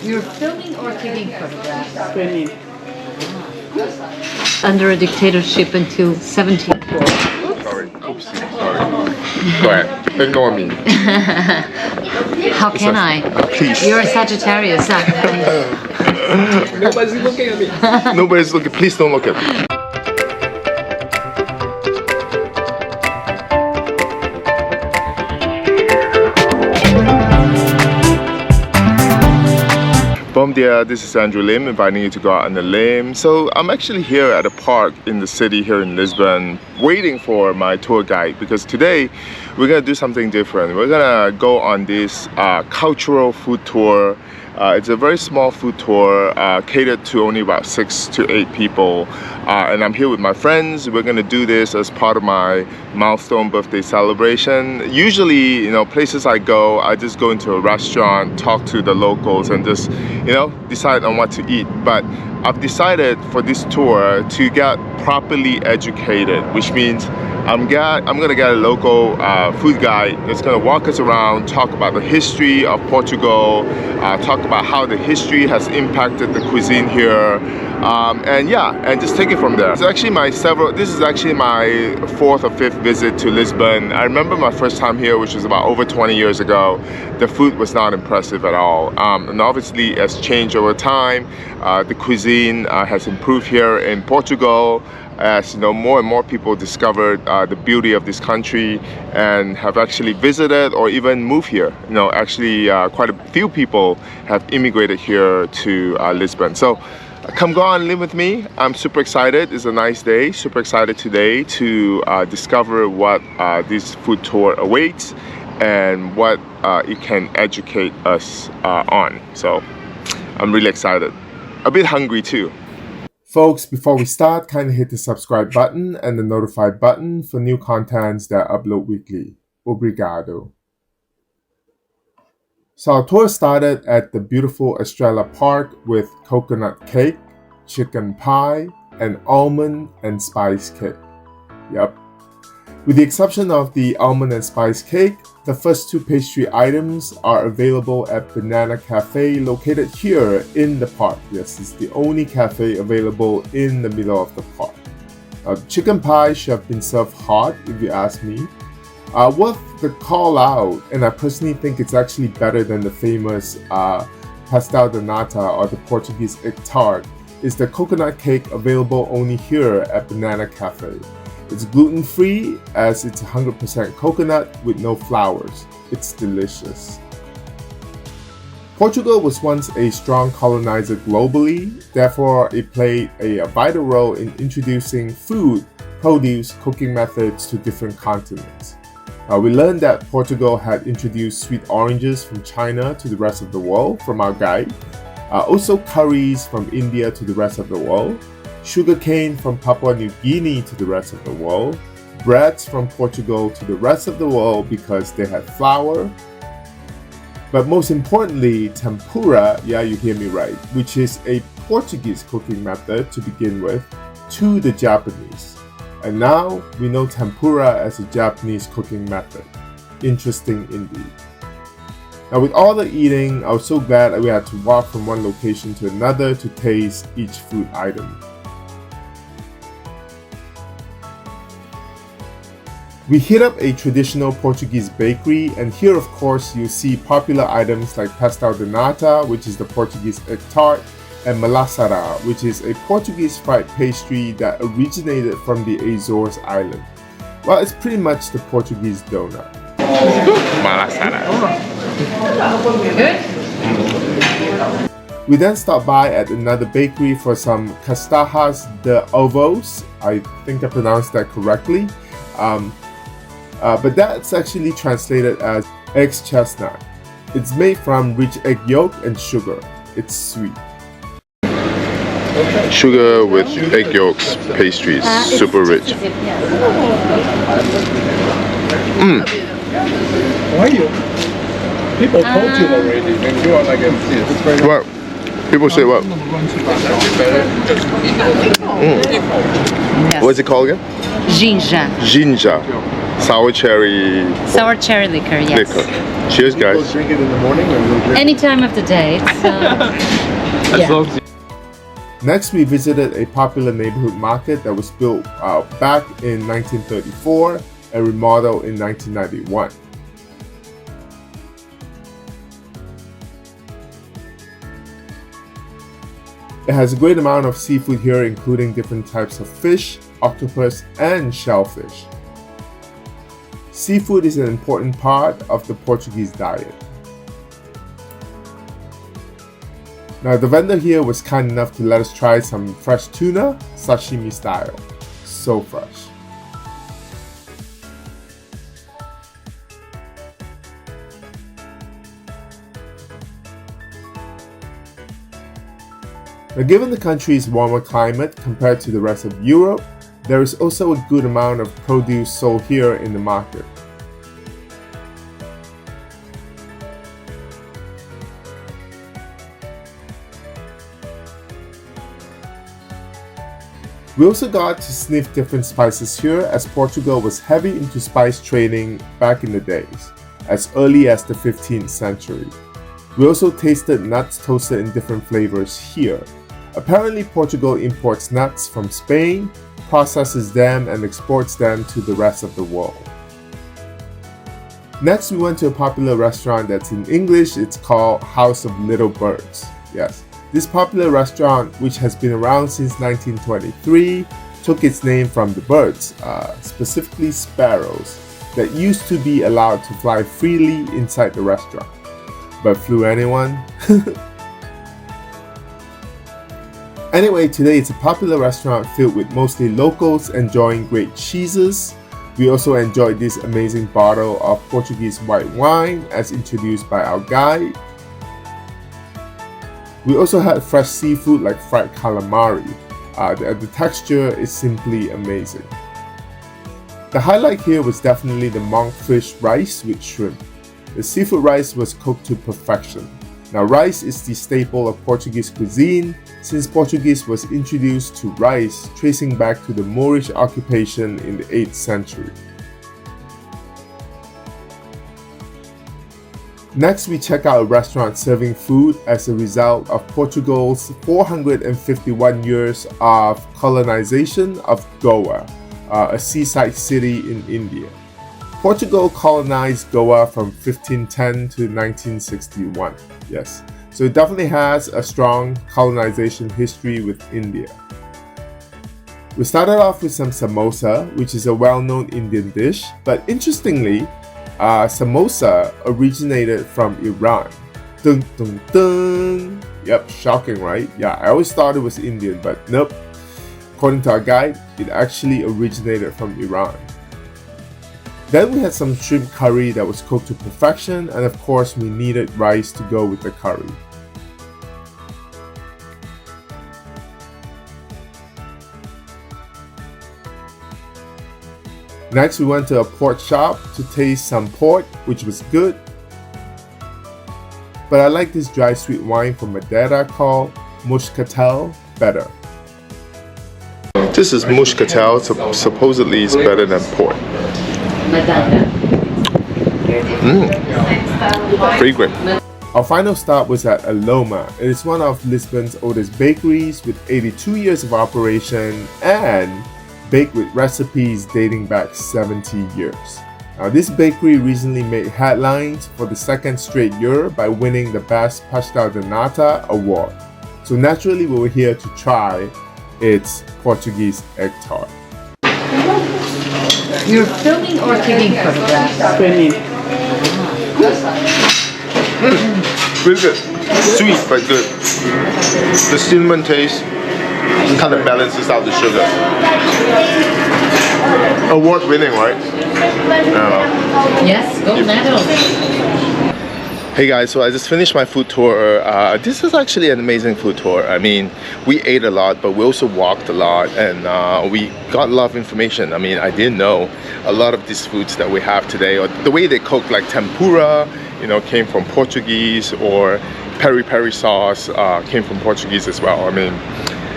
You're filming or taking photographs? Filming. Under a dictatorship until 1704. Sorry. Oops. Sorry. Go ahead. Ignore me. How can I? Please. You're a Sagittarius. Nobody's looking at me. Nobody's looking. Please don't look at me. Bom dia, this is Andrew Lim inviting you to go out on the limb. So I'm actually here at a park in the city here in Lisbon waiting for my tour guide because today we're gonna do something different. We're gonna go on this cultural food tour. It's a very small food tour catered to only about 6 to 8 people, and I'm here with my friends. We're gonna do this as part of my milestone birthday celebration. Usually, places I go, I just go into a restaurant, talk to the locals, and just decide on what to eat. But I've decided for this tour to get properly educated, which means I'm gonna get a local food guide that's gonna walk us around, talk about the history of Portugal, talk about how the history has impacted the cuisine here, and just take it from there. This is actually my 4th or 5th visit to Lisbon. I remember my first time here, which was about over 20 years ago. The food was not impressive at all, and obviously it's changed over time. The cuisine has improved here in Portugal, as more and more people discovered the beauty of this country and have actually visited or even moved here. Actually quite a few people have immigrated here to Lisbon. So come go on, live with me. I'm super excited. It's a nice day. Super excited today to discover what this food tour awaits and what it can educate us on. So I'm really excited. A bit hungry too. Folks, before we start, kindly hit the subscribe button and the notify button for new contents that I upload weekly. Obrigado. So our tour started at the beautiful Estrela Park with coconut cake, chicken pie, and almond and spice cake. Yep. With the exception of the almond and spice cake, the first 2 pastry items are available at Banana Cafe located here in the park. Yes, it's the only cafe available in the middle of the park. Chicken pie should have been served hot, if you ask me. Worth the call out, and I personally think it's actually better than the famous pastel de nata or the Portuguese egg tart, is the coconut cake available only here at Banana Cafe. It's gluten-free as it's 100% coconut with no flours. It's delicious. Portugal was once a strong colonizer globally, therefore it played a vital role in introducing food, produce, cooking methods to different continents. We learned that Portugal had introduced sweet oranges from China to the rest of the world from our guide, also curries from India to the rest of the world, sugarcane from Papua New Guinea to the rest of the world, breads from Portugal to the rest of the world because they had flour, but most importantly, tempura, yeah, you hear me right, which is a Portuguese cooking method to begin with, to the Japanese. And now we know tempura as a Japanese cooking method. Interesting indeed. Now with all the eating, I was so glad that we had to walk from one location to another to taste each food item. We hit up a traditional Portuguese bakery, and here of course you see popular items like pastel de nata, which is the Portuguese egg tart, and malassara, which is a Portuguese fried pastry that originated from the Azores Island. Well, it's pretty much the Portuguese donut. Malassara. Good? We then stopped by at another bakery for some castajas de ovos. I think I pronounced that correctly. But that's actually translated as eggs chestnut. It's made from rich egg yolk and sugar. It's sweet. Sugar with egg yolks, pastries, super rich. Why you? People told you already, and you are like MC. What? People say what? What is it called again? Ginja. Ginja. sour cherry Sour cherry liquor, yes. liquor. Cheers, People guys. drink it in the morning or you'll drink Any time of the day. It's, yeah. Next, we visited a popular neighborhood market that was built back in 1934 and remodeled in 1991. It has a great amount of seafood here, including different types of fish, octopus, and shellfish. Seafood is an important part of the Portuguese diet. Now, the vendor here was kind enough to let us try some fresh tuna, sashimi style. So fresh. Now, given the country's warmer climate compared to the rest of Europe, there is also a good amount of produce sold here in the market. We also got to sniff different spices here, as Portugal was heavy into spice trading back in the days, as early as the 15th century. We also tasted nuts toasted in different flavors here. Apparently, Portugal imports nuts from Spain, processes them, and exports them to the rest of the world. Next, we went to a popular restaurant that's in English. It's called House of Little Birds. Yes, this popular restaurant, which has been around since 1923, took its name from the birds, specifically sparrows, that used to be allowed to fly freely inside the restaurant. But flew anyone? Anyway, today it's a popular restaurant filled with mostly locals enjoying great cheeses. We also enjoyed this amazing bottle of Portuguese white wine as introduced by our guide. We also had fresh seafood like fried calamari. The texture is simply amazing. The highlight here was definitely the monkfish rice with shrimp. The seafood rice was cooked to perfection. Now, rice is the staple of Portuguese cuisine, since Portuguese was introduced to rice tracing back to the Moorish occupation in the 8th century. Next, we check out a restaurant serving food as a result of Portugal's 451 years of colonization of Goa, a seaside city in India. Portugal colonized Goa from 1510 to 1961. Yes, so it definitely has a strong colonization history with India. We started off with some samosa, which is a well-known Indian dish, but interestingly, samosa originated from Iran. Dun dun dun! Yep, shocking, right? Yeah, I always thought it was Indian, but nope. According to our guide, it actually originated from Iran. Then we had some shrimp curry that was cooked to perfection, and of course we needed rice to go with the curry. Next, we went to a pork shop to taste some pork, which was good. But I like this dry sweet wine from Madeira called Muscatel better. This is Muscatel, supposedly it's better than pork. Fragrant. Our final stop was at Aloma. It is one of Lisbon's oldest bakeries with 82 years of operation and baked with recipes dating back 70 years. Now, this bakery recently made headlines for the second straight year by winning the Best Pasta de Nata award. So naturally, we were here to try its Portuguese egg tart. You're filming or taking photographs? Filming. Really good. Sweet but good. The cinnamon taste kind of balances out the sugar. Award winning, right? Yes, gold medal. Hey guys, so I just finished my food tour. This is actually an amazing food tour. I mean, we ate a lot, but we also walked a lot, and we got a lot of information. I mean, I didn't know a lot of these foods that we have today, or the way they cook, like tempura, you know, came from Portuguese, or peri peri sauce came from Portuguese as well. I mean,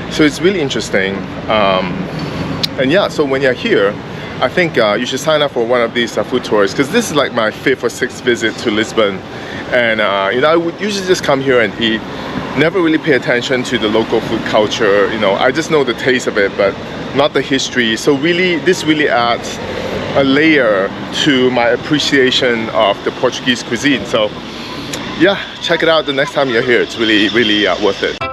so it's really interesting. And yeah, so when you're here, I think you should sign up for one of these food tours, because this is like my 5th or 6th visit to Lisbon, and you know, I would usually just come here and eat, never really pay attention to the local food culture. You know, I just know the taste of it, but not the history. So really, this really adds a layer to my appreciation of the Portuguese cuisine. So yeah, check it out the next time you're here. It's really, really worth it.